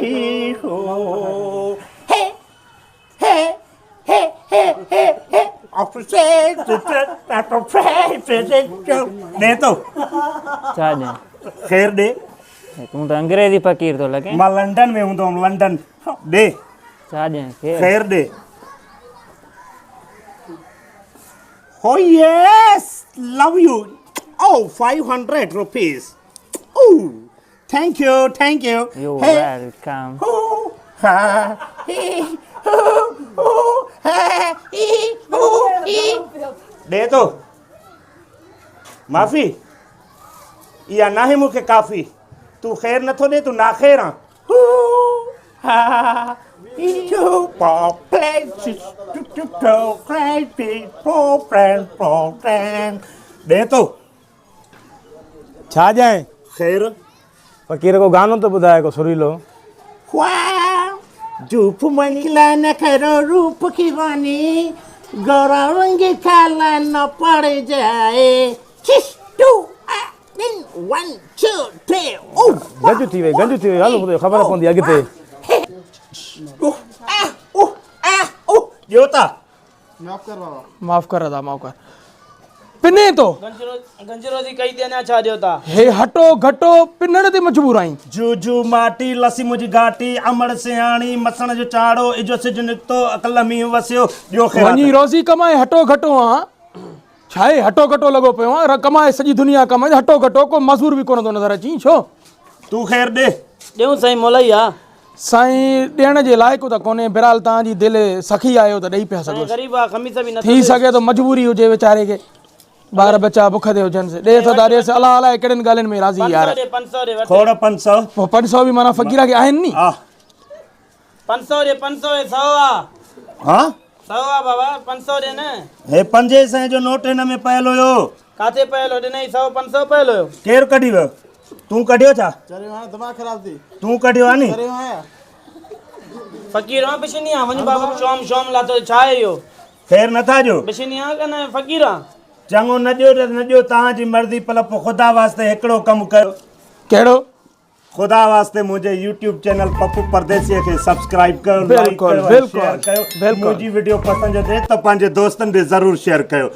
दे तो छा ॾियां खैर दे तूं त अंग्रेज़ी फ़क़ीर थो लॻे मां लंडन में हूंदो हुअमि लंडन दे छा ॾियां खैर दे Oh yes, love you. Oh, 500 rupees. Oh, thank you. You welcome. दे तो माफ़ी इहा नाहे मूंखे काफ़ी तूं ख़ैर नथो ॾे तूं ना ख़ैर ॾे तो छा ॼाए ख़ैर फ़क़ीर को गानो तो ॿुधाए को सुरीलो धूप मंगला न करो रूप की वानी गौरा रंग काला न पड़ जाए 1 2 3 गंज थी वई हलो ॿुधो ख़बर पवंदी अॻिते ॿियो था माफ़ कर अदा माफ़ कर पिने तो गंजरोजी कई देना छा ॾियो था हे हटो घटो पिनण ते मजबूर आहीं जूजू माटी लसी मुंहिंजी घाटी अमड़ सियाणी मसण जो चाड़ो इजो सिज निकितो अकल मींहुं वसियो ॿियो वञी रोज़ी कमाए हटो घटो आ छा आहे हटो घटो लॻो पियो आहे कमाए सॼी दुनिया कमाए हटो घटो को मज़दूर बि कोन थो नज़र अची छो तूं ख़ैर ॾे ॾियूं साईं मोलई आहे साईं ॾियण जे लाइक़ु त कोन्हे बहरहाल तव्हांजी दिलि सखी आहियो त ॾेई पिया सघो ग़रीब आहे खमीस बि न थी सघे थो मजबूरी हुजे वीचारे खे ॿार बच्चा बुख ते हुजनि ॾे सदा ॾे अलाह अलाए कहिड़ियुनि ॻाल्हियुनि में राज़ी यार 500 ॾे खोड़ 500 पोइ 500 बि माना फ़क़ीर खे आहिनि नी 500 ॾे 500 100 आहे हाँ 100 आहे बाबा 500 ॾे न हे 500 जो नोट हिन में पयल हुयो काथे पयल हो ॾिनई 100 500 पयल हुयो केरु कढी वियो तूं कढियो छा दिमाग़ ख़राब थी तूं कढियो आहे नी फ़क़ीर आहे बिशनी आहे वञ बाबा शोम लाथो छा आहे इहो ख़ैर नथा ॾियो बिशनी आहे कि न फ़क़ीर आहे चङो न ॾियो त न ॾियो तव्हांजी मर्ज़ी पर पोइ ख़ुदा वास्ते हिकिड़ो कमु कयो कहिड़ो ख़ुदा वास्ते मुंहिंजे यूट्यूब चैनल पप्पू परदेसीअ खे सब्सक्राइब कयो बिल्कुलु, लाइक कयो बिल्कुलु, शेयर कयो बिल्कुलु। मुंहिंजी वीडियो पसंदि अचे त पंहिंजे दोस्तनि खे ज़रूरु शेयर कयो